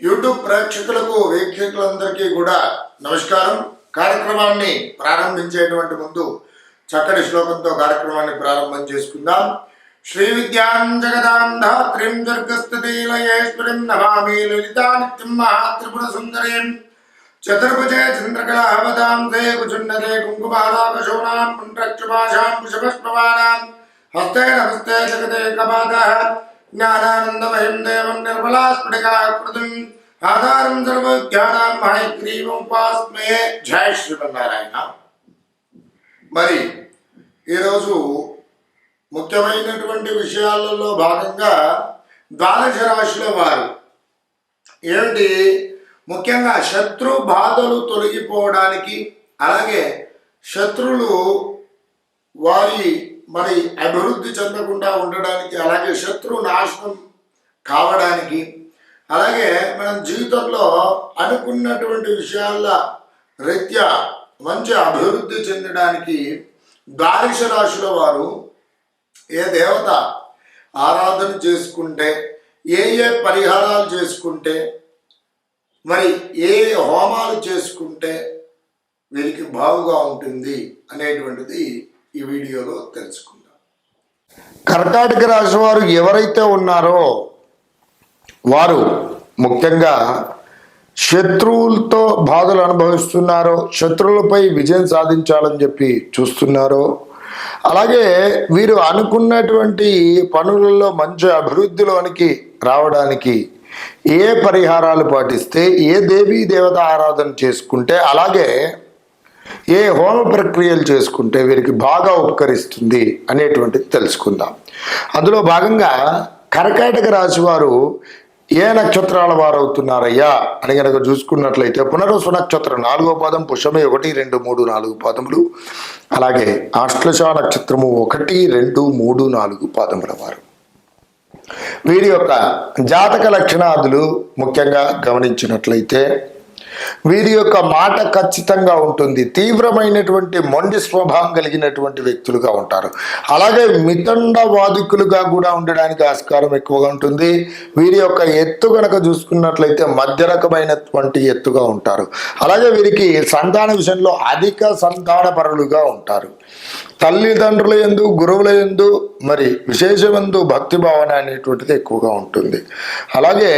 YouTube ప్రేక్షకులకు వీక్షకులందరికీ కూడా నమస్కారం. కార్యక్రమాన్ని ప్రారంభించేటువంటి ముందు చక్కటి శ్లోకంతో కార్యక్రమాన్ని ప్రారంభం చేసుకుందాం. శ్రీ విద్యాం జగదాం ధాత్రీం దుర్గస్థితిలయేశ్వరీం నమామి లలితా నిత్యం మహాత్రిపుర సుందరీం చతుర్భుజే చంద్రకళావతాం తే కుచున్నతే కుంకుమాలాకశోనాం పుండ్రక్షుభాషాం కుశపుష్పవానాం హస్తే నమస్తే జగతే కపాదః జ్ఞానానందమయం దేవం నిర్మలాస్ఫటికాకృతిం ఆధారం సర్వజ్ఞానాం హయగ్రీవముపాస్మే. జయ శ్రీమన్నారాయణ. మరి ఈరోజు ముఖ్యమైనటువంటి విషయాలలో భాగంగా ద్వాదశ రాశుల వారు ఏమిటి, ముఖ్యంగా శత్రు బాధలు తొలగిపోవడానికి, అలాగే శత్రువులు వారి మరి అభివృద్ధి చెందకుండా ఉండడానికి, అలాగే శత్రు నాశనం కావడానికి, అలాగే మనం జీవితంలో అనుకున్నటువంటి విషయాల రీత్యా మంచి అభివృద్ధి చెందడానికి ద్వాదశ రాశుల వారు ఏ దేవత ఆరాధన చేసుకుంటే, ఏ పరిహారాలు చేసుకుంటే, మరి ఏ హోమాలు చేసుకుంటే వీరికి బాగుగా ఉంటుంది అనేటువంటిది ఈ వీడియోలో తెలుసుకుందాం. కర్కాటక రాశి వారు ఎవరైతే ఉన్నారో వారు ముఖ్యంగా శత్రువులతో బాధలు అనుభవిస్తున్నారో, శత్రువులపై విజయం సాధించాలని చెప్పి చూస్తున్నారో, అలాగే వీరు అనుకున్నటువంటి పనులలో మంచి అభివృద్ధిలోనికి రావడానికి ఏ పరిహారాలు పాటిస్తే, ఏ దేవీ దేవత ఆరాధన చేసుకుంటే, అలాగే ఏ హోమ ప్రక్రియలు చేసుకుంటే వీరికి బాగా ఉపకరిస్తుంది అనేటువంటిది తెలుసుకుందాం. అందులో భాగంగా కర్కాటక రాశి వారు ఏ నక్షత్రాల వారు అవుతున్నారయ్యా అని కనుక చూసుకున్నట్లయితే పునర్వసు నక్షత్రం 4వ పాదం, పుష్యమి 1, 2, 3, 4 పాదములు, అలాగే ఆశ్లేష నక్షత్రము 1, 2, 3, 4 పాదముల వారు. వీరి యొక్క జాతక లక్షణాదులు ముఖ్యంగా గమనించినట్లయితే వీరి యొక్క మాట ఖచ్చితంగా ఉంటుంది. తీవ్రమైనటువంటి మొండి స్వభావం కలిగినటువంటి వ్యక్తులుగా ఉంటారు. అలాగే మితండవాదికులుగా కూడా ఉండడానికి ఆస్కారం ఎక్కువగా ఉంటుంది. వీరి యొక్క ఎత్తు కనుక చూసుకున్నట్లయితే మధ్య రకమైనటువంటి ఎత్తుగా ఉంటారు. అలాగే వీరికి సంతాన విషయంలో అధిక సంతాన పరులుగా ఉంటారు. తల్లిదండ్రుల యందు, గురువుల యందు మరి విశేషమందు భక్తి భావన అనేటువంటిది ఎక్కువగా ఉంటుంది. అలాగే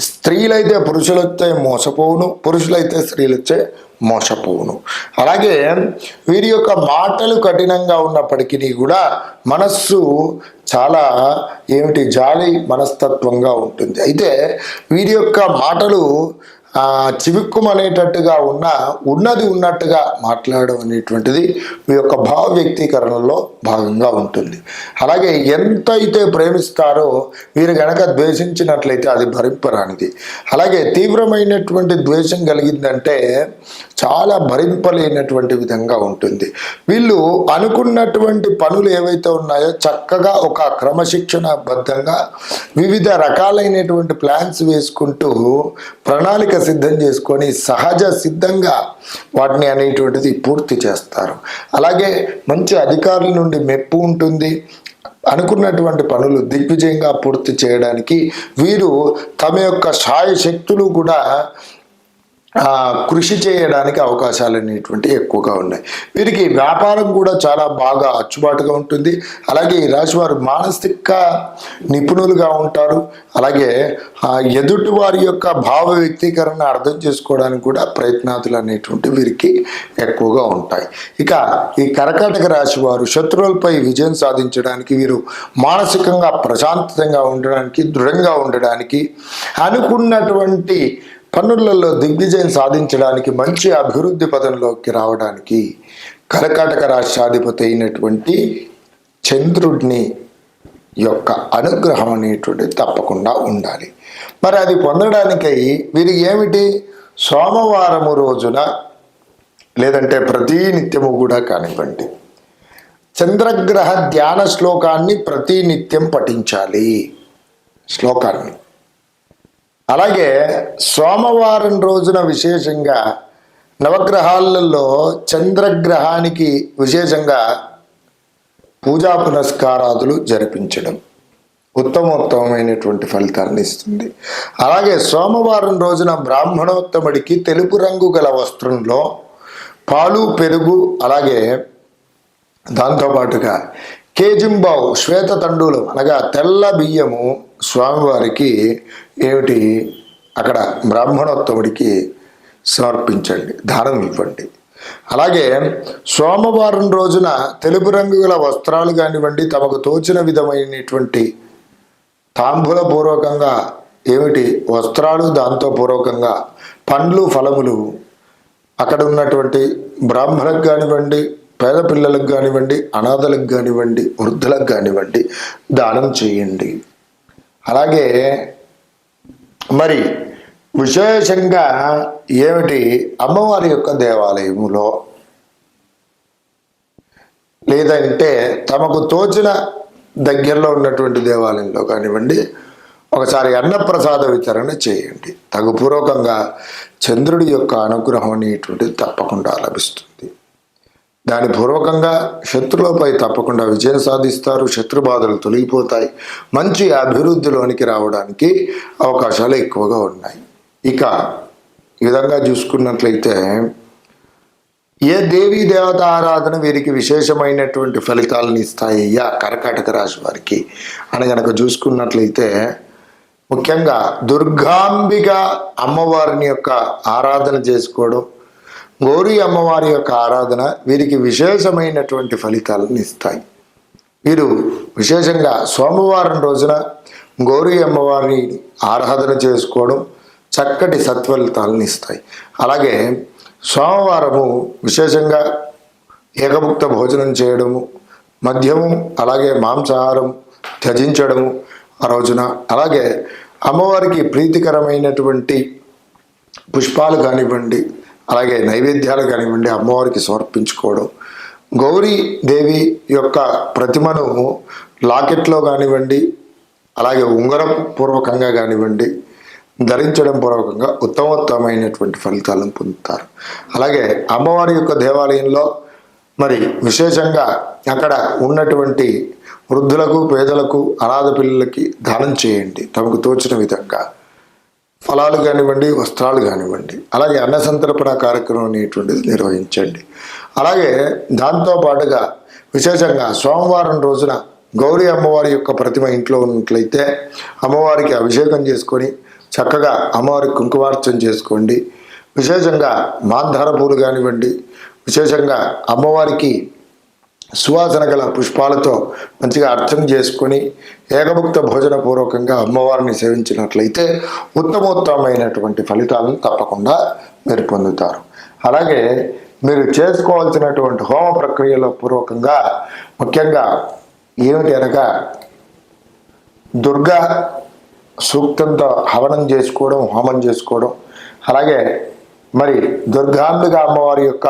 స్త్రీలైతే పురుషులైతే మోసపోవును, పురుషులైతే స్త్రీలైతే మోసపోవును. అలాగే వీరి యొక్క మాటలు కఠినంగా ఉన్నప్పటికీ కూడా మనస్సు చాలా జాలి మనస్తత్వంగా ఉంటుంది. అయితే వీరి యొక్క మాటలు చివుక్కుమనేటట్టుగా ఉన్నది ఉన్నట్టుగా మాట్లాడడం అనేటువంటిది మీ యొక్క భావ వ్యక్తీకరణలో భాగంగా ఉంటుంది. అలాగే ఎంత అయితే ప్రేమిస్తారో వీరు గనక ద్వేషించినట్లయితే అది భరింపరానిది. అలాగే తీవ్రమైనటువంటి ద్వేషం కలిగిందంటే చాలా భరింపలేనటువంటి విధంగా ఉంటుంది. వీళ్ళు అనుకున్నటువంటి పనులు ఏవైతే ఉన్నాయో చక్కగా ఒక క్రమశిక్షణబద్ధంగా వివిధ రకాలైనటువంటి ప్లాన్స్ వేసుకుంటూ ప్రణాళిక సిద్ధం చేసుకొని సహజ సిద్ధంగా వాటిని అనేటువంటిది పూర్తి చేస్తారు. అలాగే మంచి అధికారుల నుండి మెప్పు ఉంటుంది. అనుకున్నటువంటి పనులు దిగ్విజయంగా పూర్తి చేయడానికి వీరు తమ యొక్క శాయశక్తులు కూడా కృషి చేయడానికి అవకాశాలు అనేటువంటి ఎక్కువగా ఉన్నాయి. వీరికి వ్యాపారం కూడా చాలా బాగా అచ్చుబాటుగా ఉంటుంది. అలాగే ఈ రాశి వారు మానసిక నిపుణులుగా ఉంటారు. అలాగే ఎదుటి వారి యొక్క భావ వ్యక్తీకరణ అర్థం చేసుకోవడానికి కూడా ప్రయత్నాలు అనేటువంటి వీరికి ఎక్కువగా ఉంటాయి. ఇక ఈ కర్కాటక రాశి వారు శత్రువులపై విజయం సాధించడానికి, వీరు మానసికంగా ప్రశాంతంగా ఉండడానికి, దృఢంగా ఉండడానికి, అనుకున్నటువంటి పనులలో దిగ్విజయం సాధించడానికి, మంచి అభివృద్ధి పదంలోకి రావడానికి కర్కాటక రాష్ట్రాధిపతి అయినటువంటి చంద్రుడిని యొక్క అనుగ్రహం అనేటువంటిది తప్పకుండా ఉండాలి. మరి అది పొందడానికై వీరికి ఏమిటి, సోమవారము రోజున లేదంటే ప్రతి నిత్యము కూడా కానివ్వండి చంద్రగ్రహ ధ్యాన శ్లోకాన్ని ప్రతి నిత్యం పఠించాలి శ్లోకాన్ని. అలాగే సోమవారం రోజున విశేషంగా నవగ్రహాలలో చంద్రగ్రహానికి విశేషంగా పూజా పునస్కారాదులు జరిపించడం, ఉత్తమోత్తమైనటువంటి ఫలితాలను ఇస్తుంది. అలాగే సోమవారం రోజున బ్రాహ్మణోత్తముడికి తెలుపు రంగు గల వస్త్రంలో పాలు, పెరుగు, అలాగే దాంతోపాటుగా కేజింబావు శ్వేత తండూలం అనగా తెల్ల బియ్యము స్వామివారికి ఏమిటి అక్కడ బ్రాహ్మణోత్తముడికి సమర్పించండి, దానం ఇవ్వండి. అలాగే సోమవారం రోజున తెలుపు రంగు గల వస్త్రాలు కానివ్వండి, తమకు తోచిన విధమైనటువంటి తాంబూల పూర్వకంగా ఏమిటి వస్త్రాలు, దాంతో పూర్వకంగా పండ్లు, ఫలములు అక్కడ ఉన్నటువంటి బ్రాహ్మణులకు కానివ్వండి, పేద పిల్లలకు కానివ్వండి, అనాథలకు కానివ్వండి, వృద్ధులకు కానివ్వండి దానం చేయండి. అలాగే మరి విశేషంగా ఏమిటి అమ్మవారి యొక్క దేవాలయములో లేదంటే తమకు తోచిన దగ్గరలో ఉన్నటువంటి దేవాలయంలో కానివ్వండి ఒకసారి అన్నప్రసాద వితరణ చేయండి. తగుపూర్వకంగా చంద్రుడి యొక్క అనుగ్రహం అనేటువంటిది తప్పకుండా లభిస్తుంది. దాని పూర్వకంగా శత్రువులపై తప్పకుండా విజయం సాధిస్తారు, శత్రుబాధలు తొలగిపోతాయి, మంచి అభివృద్ధిలోనికి రావడానికి అవకాశాలు ఎక్కువగా ఉన్నాయి. ఇక ఈ విధంగా చూసుకున్నట్లయితే ఏ దేవీ దేవత ఆరాధన వీరికి విశేషమైనటువంటి ఫలితాలను ఇస్తాయ్యా కర్కాటక రాశి వారికి అని కనుక చూసుకున్నట్లయితే ముఖ్యంగా దుర్గాంబిక అమ్మవారిని యొక్క ఆరాధన చేసుకోవడం, గౌరీ అమ్మవారి యొక్క ఆరాధన వీరికి విశేషమైనటువంటి ఫలితాలను ఇస్తాయి. వీరు విశేషంగా సోమవారం రోజున గౌరీ అమ్మవారిని ఆరాధన చేసుకోవడం చక్కటి సత్ఫలితాలను ఇస్తాయి. అలాగే సోమవారము విశేషంగా ఏకభుక్త భోజనం చేయడము, మద్యము అలాగే మాంసాహారం త్యజించడము ఆ రోజున, అలాగే అమ్మవారికి ప్రీతికరమైనటువంటి పుష్పాలు కానివ్వండి, అలాగే నైవేద్యాలు కానివ్వండి అమ్మవారికి సమర్పించుకోవడం, గౌరీ దేవి యొక్క ప్రతిమను లాకెట్లో కానివ్వండి, అలాగే ఉంగరం పూర్వకంగా కానివ్వండి ధరించడం పూర్వకంగా ఉత్తమోత్తమైనటువంటి ఫలితాలను పొందుతారు. అలాగే అమ్మవారి యొక్క దేవాలయంలో మరి విశేషంగా అక్కడ ఉన్నటువంటి వృద్ధులకు, పేదలకు, అనాథ పిల్లలకి దానం చేయండి తమకు తోచిన విధంగా. ఫలాలు కానివ్వండి, వస్త్రాలు కానివ్వండి, అలాగే అన్నసంతర్పణ కార్యక్రమం అనేటువంటిది నిర్వహించండి. అలాగే దాంతోపాటుగా విశేషంగా సోమవారం రోజున గౌరీ అమ్మవారి యొక్క ప్రతిమ ఇంట్లో ఉన్నట్లయితే అమ్మవారికి అభిషేకం చేసుకొని చక్కగా అమ్మవారికి కుంకుమార్చన చేసుకోండి. విశేషంగా మాంధార పూలు కానివ్వండి, విశేషంగా అమ్మవారికి సువాసన గల పుష్పాలతో మంచిగా అర్చన చేసుకొని ఏకభుక్త భోజన పూర్వకంగా అమ్మవారిని సేవించినట్లయితే ఉత్తమోత్తమైనటువంటి ఫలితాలను తప్పకుండా మీరు పొందుతారు. అలాగే మీరు చేసుకోవాల్సినటువంటి హోమ ప్రక్రియలో పూర్వకంగా ముఖ్యంగా ఏమిటి అనగా దుర్గా సూక్తంతో హవనం చేసుకోవడం, హోమం చేసుకోవడం, అలాగే మరి దుర్గాంబిక అమ్మవారి యొక్క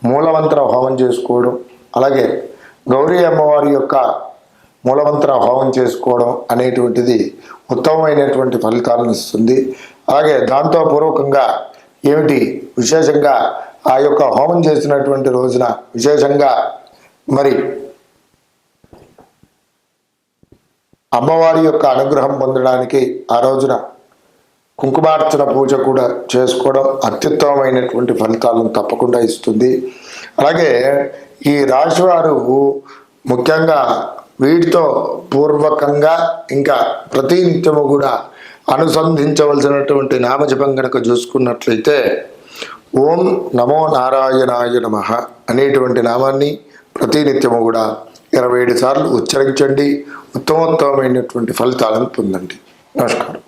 మూలమంత్ర హోమం చేసుకోవడం, అలాగే గౌరీ అమ్మవారి యొక్క మూలమంత్ర హోమం చేసుకోవడం అనేటువంటిది ఉత్తమమైనటువంటి ఫలితాలను ఇస్తుంది. అలాగే దాంతో పూర్వకంగా ఏమిటి విశేషంగా ఆ యొక్క హోమం చేసినటువంటి రోజున విశేషంగా మరి అమ్మవారి యొక్క అనుగ్రహం పొందడానికి ఆ రోజున కుంకుమార్చన పూజ కూడా చేసుకోవడం అత్యుత్తమమైనటువంటి ఫలితాలను తప్పకుండా ఇస్తుంది. అలాగే ఈ రాశివారు ముఖ్యంగా వీటితో పూర్వకంగా ఇంకా ప్రతినిత్యము కూడా అనుసంధించవలసినటువంటి నామజపం కనుక చూసుకున్నట్లయితే ఓం నమో నారాయణాయ నమః అనేటువంటి నామాన్ని ప్రతినిత్యము కూడా 27 సార్లు ఉచ్చరించండి. ఉత్తమోత్తమైనటువంటి ఫలితాలను పొందండి. నమస్కారం.